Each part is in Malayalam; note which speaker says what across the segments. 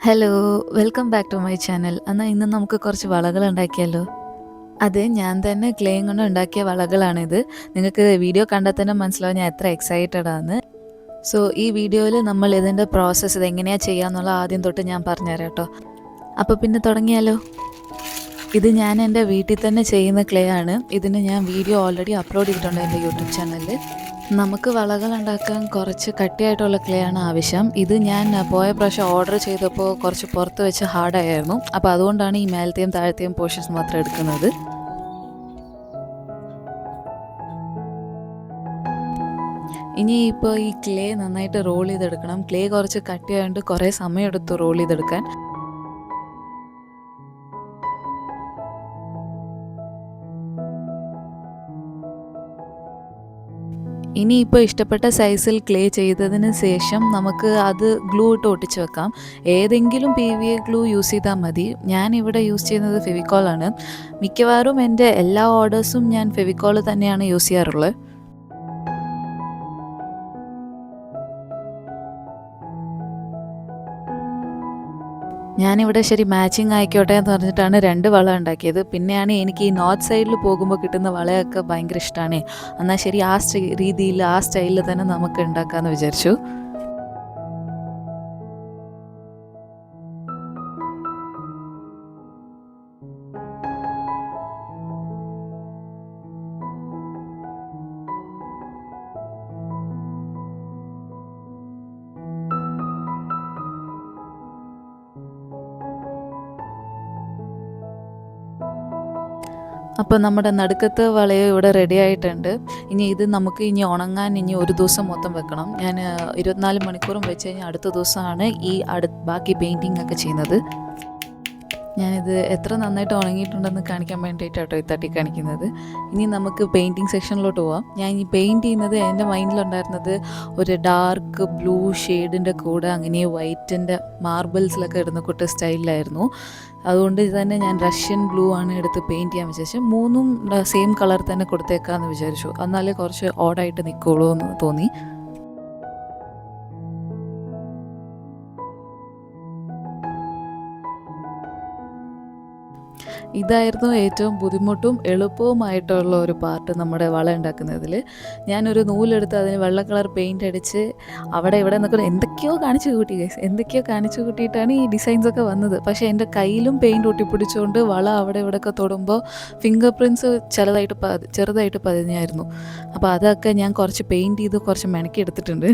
Speaker 1: Hello, welcome back to my channel. എന്നാൽ ഇന്ന് നമുക്ക് കുറച്ച് വളകൾ ഉണ്ടാക്കിയാലോ? അതെ, ഞാൻ തന്നെ ക്ലേയും കൊണ്ട് ഉണ്ടാക്കിയ വളകളാണിത്. നിങ്ങൾക്ക് വീഡിയോ കണ്ടാൽ തന്നെ മനസ്സിലാവും ഞാൻ എത്ര എക്സൈറ്റഡ് ആണ്. സോ ഈ വീഡിയോയിൽ നമ്മൾ ഇതിൻ്റെ പ്രോസസ്സ് ഇതെങ്ങനെയാണ് ചെയ്യാമെന്നുള്ള ആദ്യം തൊട്ട് ഞാൻ പറഞ്ഞുതരാം കേട്ടോ. അപ്പോൾ പിന്നെ തുടങ്ങിയാലോ? ഇത് ഞാൻ എൻ്റെ വീട്ടിൽ തന്നെ ചെയ്യുന്ന ക്ലേ ആണ്. ഇതിന് ഞാൻ വീഡിയോ ഓൾറെഡി അപ്ലോഡ് ചെയ്തിട്ടുണ്ട് എൻ്റെ യൂട്യൂബ് ചാനലിൽ. നമുക്ക് വളകൾ ഉണ്ടാക്കാൻ കുറച്ച് കട്ടിയായിട്ടുള്ള ക്ലേ ആണ് ആവശ്യം. ഇത് ഞാൻ പോയ പ്രാവശ്യം ഓർഡർ ചെയ്തപ്പോൾ കുറച്ച് പുറത്ത് വെച്ച് ഹാർഡായിരുന്നു. അപ്പോൾ അതുകൊണ്ടാണ് ഈ മേലത്തെയും താഴത്തെയും പോർഷൻസ് മാത്രം എടുക്കുന്നത്. ഇനി ഇപ്പോൾ ഈ ക്ലേ നന്നായിട്ട് റോൾ ചെയ്തെടുക്കണം. ക്ലേ കുറച്ച് കട്ടിയായതുകൊണ്ട് കുറേ സമയം എടുത്തു റോൾ ചെയ്തെടുക്കാൻ. ഇനിയിപ്പോൾ ഇഷ്ടപ്പെട്ട സൈസിൽ ക്ലേ ചെയ്തതിന് ശേഷം നമുക്ക് അത് ഗ്ലൂ ഇട്ട് ഒട്ടിച്ച് വെക്കാം. ഏതെങ്കിലും PVA ഗ്ലൂ യൂസ് ചെയ്താൽ മതി. ഞാനിവിടെ യൂസ് ചെയ്യുന്നത് ഫെവിക്കോളാണ്. മിക്കവാറും എൻ്റെ എല്ലാ ഓർഡേഴ്സും ഞാൻ ഫെവിക്കോൾ തന്നെയാണ് യൂസ് ചെയ്യാറുള്ളത്. ഞാനിവിടെ ശരി മാച്ചിങ് ആയിക്കോട്ടെ എന്ന് പറഞ്ഞിട്ടാണ് 2 വള ഉണ്ടാക്കിയത്. പിന്നെയാണ് എനിക്ക് ഈ നോർത്ത് സൈഡിൽ പോകുമ്പോൾ കിട്ടുന്ന വളയൊക്കെ ഭയങ്കര ഇഷ്ടമാണ്. എന്നാൽ ശരി ആ രീതിയിൽ ആ സ്റ്റൈലിൽ തന്നെ നമുക്ക് ഉണ്ടാക്കാമെന്ന് വിചാരിച്ചു. അപ്പോൾ നമ്മുടെ നടുക്കത്തെ വളയം ഇവിടെ റെഡി ആയിട്ടുണ്ട്. ഇത് നമുക്ക് ഉണങ്ങാൻ ഒരു ദിവസം മൊത്തം വെക്കണം. ഞാൻ 24 മണിക്കൂറും വെച്ച് കഴിഞ്ഞാൽ അടുത്ത ദിവസമാണ് ബാക്കി പെയിൻറ്റിങ് ഒക്കെ ചെയ്യുന്നത്. ഞാനിത് എത്ര നന്നായിട്ട് ഉണങ്ങിയിട്ടുണ്ടെന്ന് കാണിക്കാൻ വേണ്ടിയിട്ടാട്ടോ ഈ തട്ടി കാണിക്കുന്നത്. ഇനി നമുക്ക് പെയിൻറ്റിങ് സെക്ഷനിലോട്ട് പോവാം. ഞാൻ ഈ പെയിൻറ്റ് ചെയ്യുന്നത് എൻ്റെ മൈൻഡിലുണ്ടായിരുന്നത് ഒരു ഡാർക്ക് ബ്ലൂ ഷെയ്ഡിൻ്റെ കൂടെ അങ്ങനെ വൈറ്റിൻ്റെ മാർബിൾസിലൊക്കെ ഇടുന്ന കൂട്ട സ്റ്റൈലിലായിരുന്നു. അതുകൊണ്ട് തന്നെ ഞാൻ റഷ്യൻ ബ്ലൂ ആണ് എടുത്ത് പെയിൻറ്റ് ചെയ്യാൻ വിചാരിച്ചു. 3ഉം സെയിം കളർ തന്നെ കൊടുത്തേക്കാമെന്ന് വിചാരിച്ചു. എന്നാലേ കുറച്ച് ഓടായിട്ട് നിൽക്കുള്ളൂ എന്ന് തോന്നി. ഇതായിരുന്നു ഏറ്റവും ബുദ്ധിമുട്ടും എളുപ്പവുമായിട്ടുള്ള ഒരു പാർട്ട് നമ്മുടെ വള ഉണ്ടാക്കുന്നതിൽ. ഞാനൊരു നൂലെടുത്ത് അതിന് വെള്ള കളർ പെയിൻ്റ് അടിച്ച് അവിടെ ഇവിടെ നിൽക്കുന്ന എന്തൊക്കെയോ കാണിച്ചു കൂട്ടിയിട്ടാണ് ഈ ഡിസൈൻസൊക്കെ വന്നത്. പക്ഷേ എൻ്റെ കയ്യിലും പെയിൻറ് ഒട്ടിപ്പിടിച്ചുകൊണ്ട് വള അവിടെ ഇവിടെയൊക്കെ തൊടുമ്പോൾ ഫിംഗർ പ്രിൻറ്റ്സ് ചെറുതായിട്ട് പതിഞ്ഞായിരുന്നു. അപ്പോൾ അതൊക്കെ ഞാൻ കുറച്ച് പെയിൻറ്റ് ചെയ്ത് കുറച്ച് മെനക്കി എടുത്തിട്ടുണ്ട്.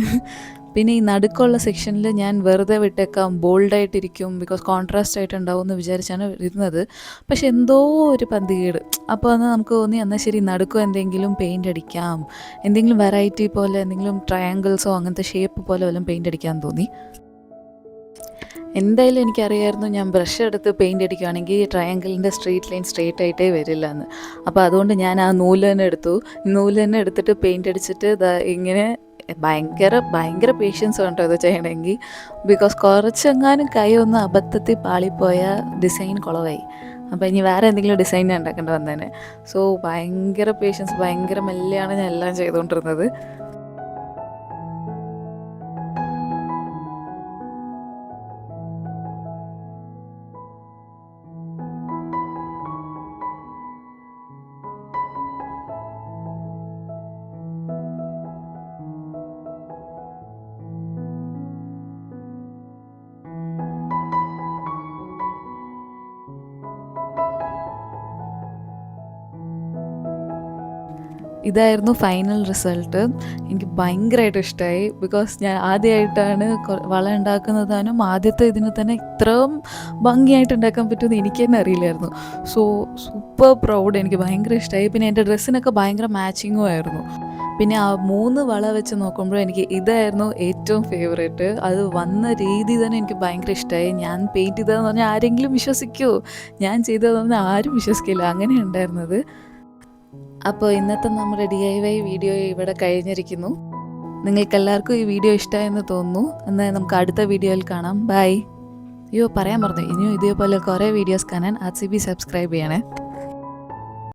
Speaker 1: പിന്നെ ഈ നടുക്കുള്ള സെക്ഷനിൽ ഞാൻ വെറുതെ വിട്ടേക്കാം, ബോൾഡായിട്ടിരിക്കും, ബിക്കോസ് കോൺട്രാസ്റ്റ് ആയിട്ട് ഉണ്ടാവും എന്ന് വിചാരിച്ചാണ് ഇരുന്നത്. പക്ഷെ എന്തോ ഒരു പന്തികേട്. അപ്പോൾ അന്ന് നമുക്ക് തോന്നി എന്നാൽ ശരി നടുക്കോ എന്തെങ്കിലും പെയിൻ്റ് അടിക്കാം, എന്തെങ്കിലും വെറൈറ്റി പോലെ എന്തെങ്കിലും ട്രയാങ്കിൾസോ അങ്ങനത്തെ ഷേപ്പ് പോലെ വല്ലതും പെയിൻ്റ് അടിക്കാൻ തോന്നി. എന്തായാലും എനിക്കറിയായിരുന്നു ഞാൻ ബ്രഷ് എടുത്ത് പെയിൻ്റ് അടിക്കുകയാണെങ്കിൽ ട്രയാങ്കിളിൻ്റെ സ്ട്രെയിറ്റ് ലൈൻ സ്ട്രെയിറ്റ് ആയിട്ടേ വരില്ല എന്ന്. അപ്പോൾ അതുകൊണ്ട് ഞാൻ ആ നൂല് തന്നെ എടുത്തിട്ട് പെയിൻ്റ് അടിച്ചിട്ട് ഇങ്ങനെ ഭയങ്കര പേഷ്യൻസ് വേണ്ടോ ഇത് ചെയ്യണമെങ്കിൽ. ബിക്കോസ് കുറച്ചെങ്ങാനും കൈ ഒന്ന് അബദ്ധത്തിൽ പാളിപ്പോയ ഡിസൈൻ കുളവായി. അപ്പോൾ ഇനി വേറെ എന്തെങ്കിലും ഡിസൈൻ ഉണ്ടാക്കേണ്ടി വന്നേനെ. സോ ഭയങ്കര പേഷ്യൻസ്, ഭയങ്കര മെല്ലെയാണ് ഞാൻ എല്ലാം ചെയ്തുകൊണ്ടിരുന്നത്. ഇതായിരുന്നു ഫൈനൽ റിസൾട്ട്. എനിക്ക് ഭയങ്കരമായിട്ട് ഇഷ്ടമായി. ബിക്കോസ് ഞാൻ ആദ്യമായിട്ടാണ് വള ഉണ്ടാക്കുന്നതാനും ആദ്യത്തെ ഇതിന് തന്നെ ഇത്രയും ഭംഗിയായിട്ട് ഉണ്ടാക്കാൻ പറ്റുമെന്ന് എനിക്ക് തന്നെ അറിയില്ലായിരുന്നു. സോ സൂപ്പർ പ്രൗഡ്, എനിക്ക് ഭയങ്കര ഇഷ്ടമായി. പിന്നെ എൻ്റെ ഡ്രസ്സിനൊക്കെ ഭയങ്കര മാച്ചിങ്ങും ആയിരുന്നു. പിന്നെ ആ 3 വള വെച്ച് നോക്കുമ്പോൾ എനിക്ക് ഇതായിരുന്നു ഏറ്റവും ഫേവറേറ്റ്. അത് വന്ന രീതി തന്നെ എനിക്ക് ഭയങ്കര ഇഷ്ടമായി. ഞാൻ പെയിൻറ്റ് ചെയ്തതെന്ന് പറഞ്ഞാൽ ആരെങ്കിലും വിശ്വസിക്കുമോ? ഞാൻ ചെയ്തതെന്ന് പറഞ്ഞാൽ ആരും വിശ്വസിക്കില്ല, അങ്ങനെ ഉണ്ടായിരുന്നത്. അപ്പോൾ ഇന്നത്തെ നമ്മുടെ DIY വീഡിയോ ഇവിടെ കഴിഞ്ഞിരിക്കുന്നു. നിങ്ങൾക്കെല്ലാവർക്കും ഈ വീഡിയോ ഇഷ്ടമായെന്ന് തോന്നുന്നു. എന്നാൽ നമുക്ക് അടുത്ത വീഡിയോയിൽ കാണാം. ബൈ. പറയാൻ പറഞ്ഞു, ഇനിയും ഇതേപോലെ കുറേ വീഡിയോസ് കാണാൻ RCB സബ്സ്ക്രൈബ് ചെയ്യണേ.